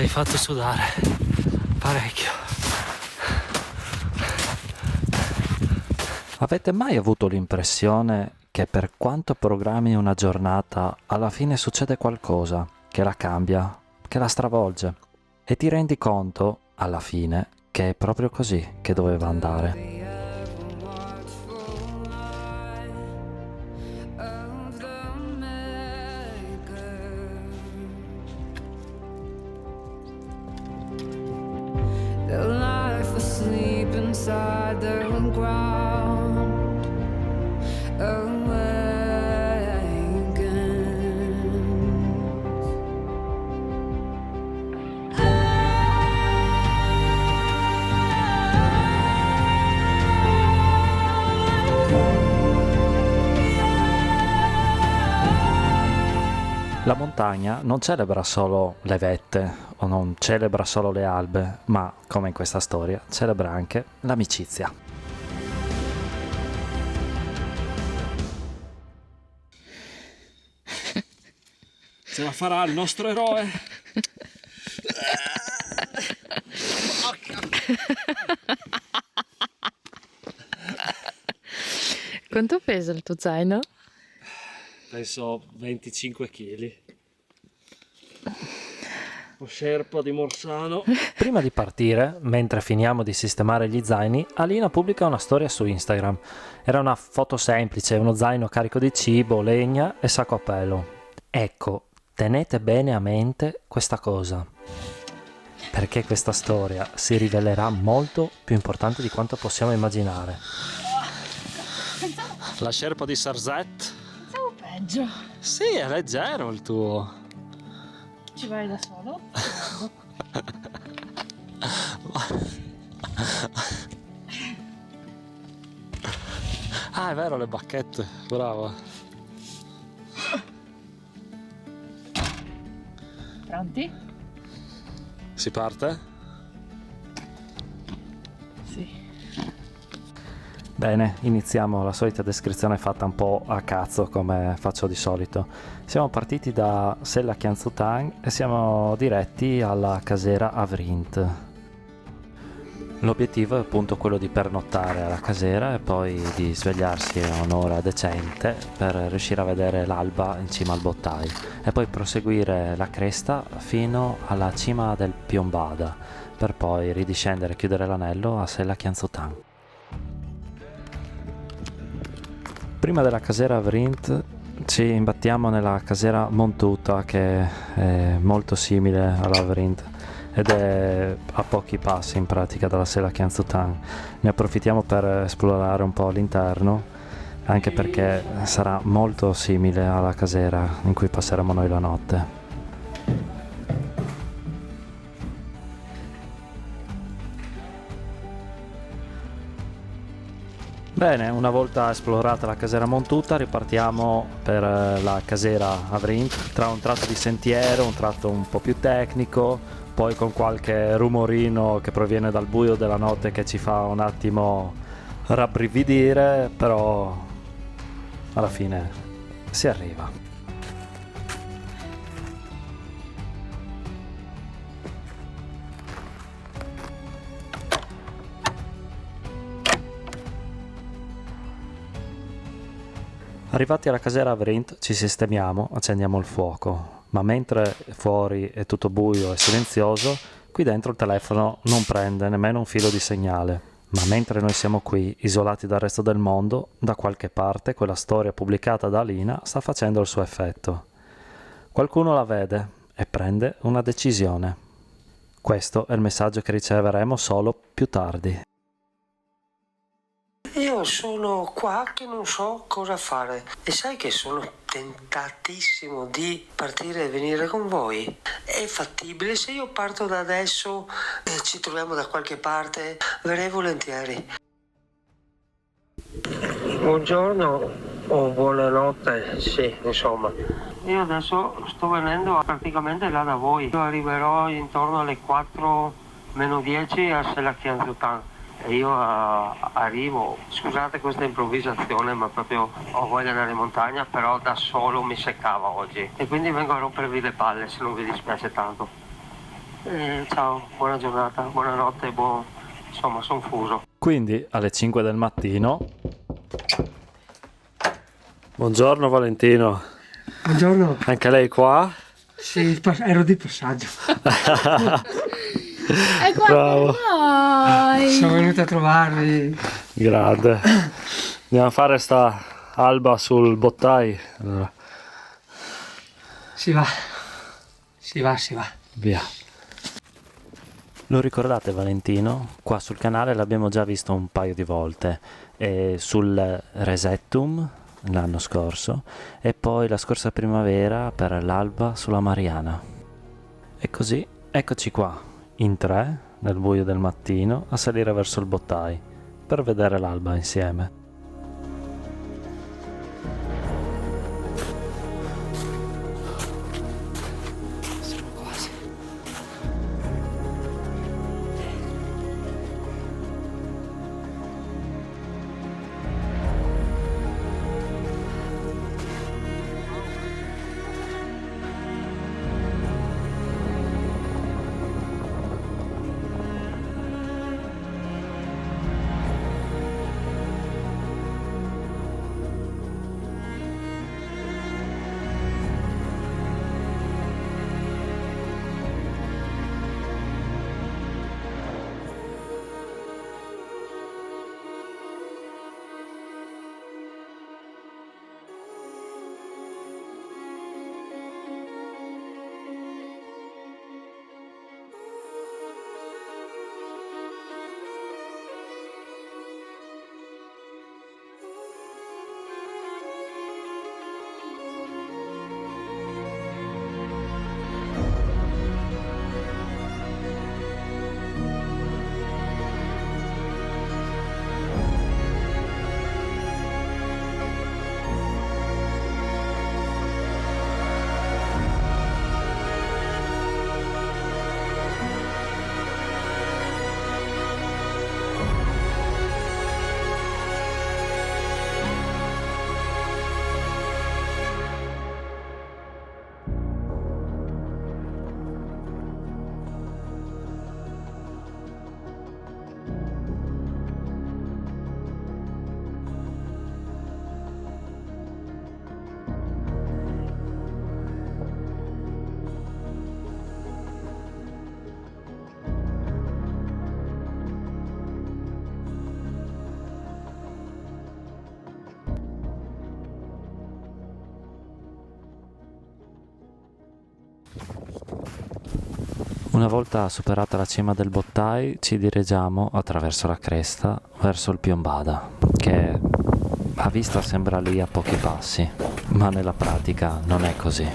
Ci hai fatto sudare parecchio. Avete mai avuto l'impressione che per quanto programmi una giornata, alla fine succede qualcosa che la cambia, che la stravolge e ti rendi conto, alla fine, che è proprio così che doveva andare? The life asleep inside the ground, awakens. La montagna non celebra solo le vette o non celebra solo le albe, ma, come in questa storia, celebra anche l'amicizia. Ce la farà il nostro eroe? Quanto pesa il tuo zaino? Penso 25 kg. Lo sherpa di Morsano. Prima di partire, mentre finiamo di sistemare gli zaini, Alina pubblica una storia su Instagram. Era una foto semplice, uno zaino carico di cibo, legna e sacco a pelo. Ecco, tenete bene a mente questa cosa, perché questa storia si rivelerà molto più importante di quanto possiamo immaginare. La sherpa di Sarzette? Pensavo peggio. Sì, è leggero il tuo. Ci vai da solo? Ah, è vero, le bacchette, brava. Pronti? Si parte? Sì. Bene, iniziamo la solita descrizione fatta un po' a cazzo come faccio di solito. Siamo partiti da Sella Kianzutang e siamo diretti alla casera Avrint. L'obiettivo è appunto quello di pernottare alla casera e poi di svegliarsi a un'ora decente per riuscire a vedere l'alba in cima al Bottai e poi proseguire la cresta fino alla cima del Piombada per poi ridiscendere e chiudere l'anello a Sella Kianzutang. Prima della casera Avrint ci imbattiamo nella casera Montuta, che è molto simile all'Avrint ed è a pochi passi in pratica dalla Sella Kianzutang. Ne approfittiamo per esplorare un po' l'interno, anche perché sarà molto simile alla casera in cui passeremo noi la notte. Bene, una volta esplorata la casera Montuta ripartiamo per la casera Avrint, tra un tratto di sentiero, un tratto un po' più tecnico, poi con qualche rumorino che proviene dal buio della notte che ci fa un attimo rabbrividire, però alla fine si arriva. Arrivati alla casera Avrint ci sistemiamo, accendiamo il fuoco, ma mentre fuori è tutto buio e silenzioso, qui dentro il telefono non prende nemmeno un filo di segnale. Ma mentre noi siamo qui, isolati dal resto del mondo, da qualche parte quella storia pubblicata da Alina sta facendo il suo effetto. Qualcuno la vede e prende una decisione. Questo è il messaggio che riceveremo solo più tardi. Io sono qua che non so cosa fare e sai che sono tentatissimo di partire e venire con voi. È fattibile? Se io parto da adesso e ci troviamo da qualche parte, verrei volentieri. Buongiorno o buonanotte, sì, insomma. Io adesso sto venendo praticamente là da voi. Io arriverò intorno alle 4 meno 10 a Sella Kianzutang. E io arrivo, scusate questa improvvisazione, ma proprio ho voglia di andare in montagna, però da solo mi seccava oggi e quindi vengo a rompervi le palle se non vi dispiace tanto. Ciao, buona giornata, buonanotte, insomma, sono fuso. Quindi alle 5 del mattino. Buongiorno Valentino. Buongiorno. Anche lei qua? Sì, ero di passaggio. E qua Bravo. noi. Sono venuto a trovarvi. Grande. Andiamo a fare sta alba sul bottai. Allora, Si va, si va, si va. via. Lo ricordate Valentino? Qua sul canale l'abbiamo già visto un paio di volte. Sul Resettum l'anno scorso e poi la scorsa primavera per l'alba sulla Mariana. E così eccoci qua, in 3, nel buio del mattino, a salire verso il bottai per vedere l'alba insieme. Siamo quasi. Una volta superata la cima del bottai ci dirigiamo attraverso la cresta verso il Piombada, che a vista sembra lì a pochi passi, ma nella pratica non è così.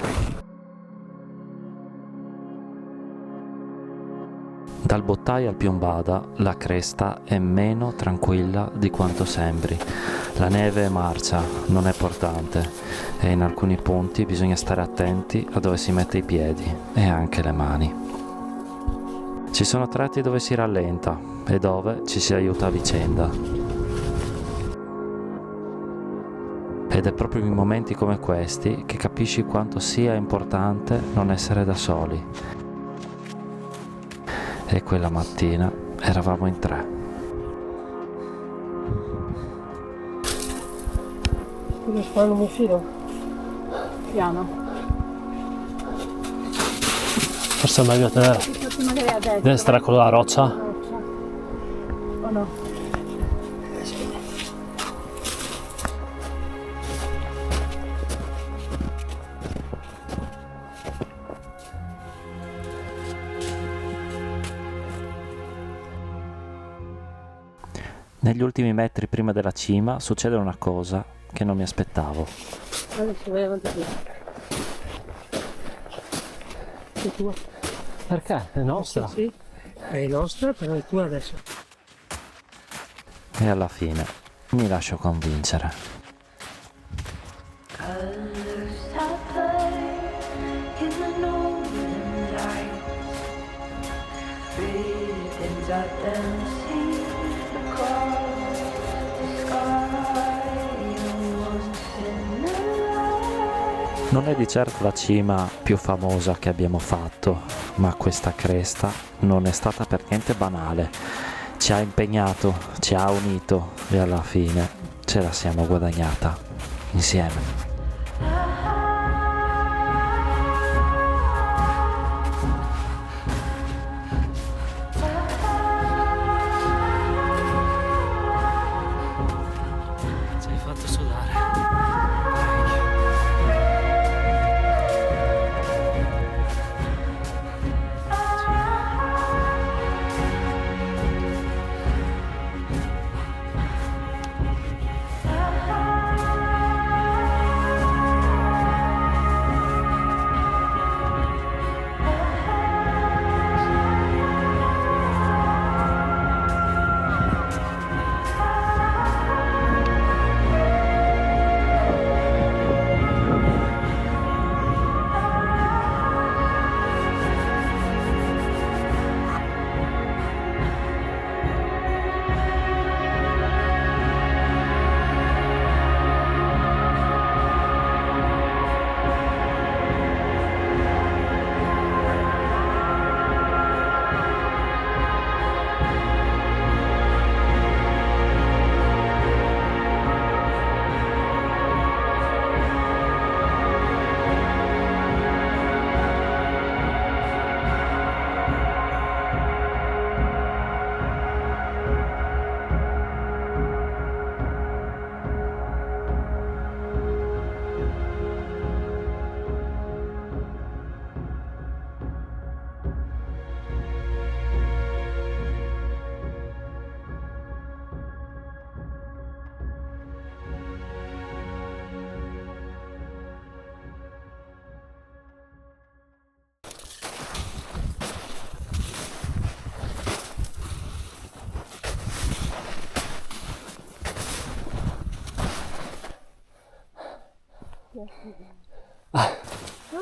Dal bottai al Piombada la cresta è meno tranquilla di quanto sembri. La neve è marcia, non è portante e in alcuni punti bisogna stare attenti a dove si mette i piedi e anche le mani. Ci sono tratti dove si rallenta e dove ci si aiuta a vicenda. Ed è proprio in momenti come questi che capisci quanto sia importante non essere da soli. E quella mattina eravamo in 3. Come fanno mi fido? Piano. Forse è meglio tenere Magari a destra. destra con la roccia. O no? Negli ultimi metri prima della cima succede una cosa che non mi aspettavo. Adesso vai avanti qui. È tua. Perché? È nostra. Sì, è nostra, però è tua adesso. E alla fine mi lascio convincere. Colors I play in the northern lights. Breathing out dancing across the sky. Once in a life. Non è di certo la cima più famosa che abbiamo fatto, ma questa cresta non è stata per niente banale. Ci ha impegnato, ci ha unito e alla fine ce la siamo guadagnata insieme. Ci hai fatto sudare.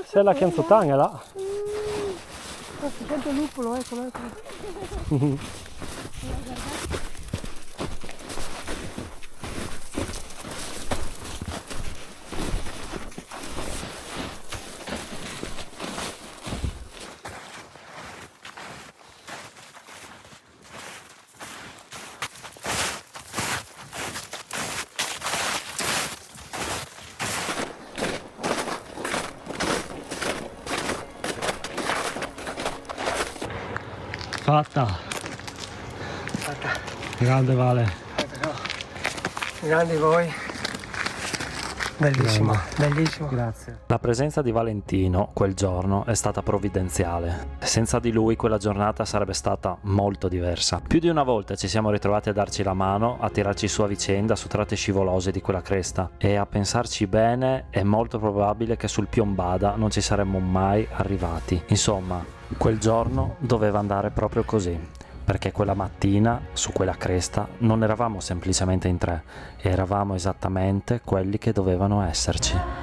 C'è la chianzotanga là. Si sente il luppolo, eccolo, eccolo. Fatta. Grande Vale. Grandi voi. Bellissimo, bellissimo. Grazie. La presenza di Valentino quel giorno è stata provvidenziale. Senza di lui quella giornata sarebbe stata molto diversa. Più di una volta ci siamo ritrovati a darci la mano, a tirarci su a vicenda su tratte scivolose di quella cresta, e a pensarci bene è molto probabile che sul Piombada non ci saremmo mai arrivati. Insomma, quel giorno doveva andare proprio così, perché quella mattina su quella cresta non eravamo semplicemente in tre, eravamo esattamente quelli che dovevano esserci.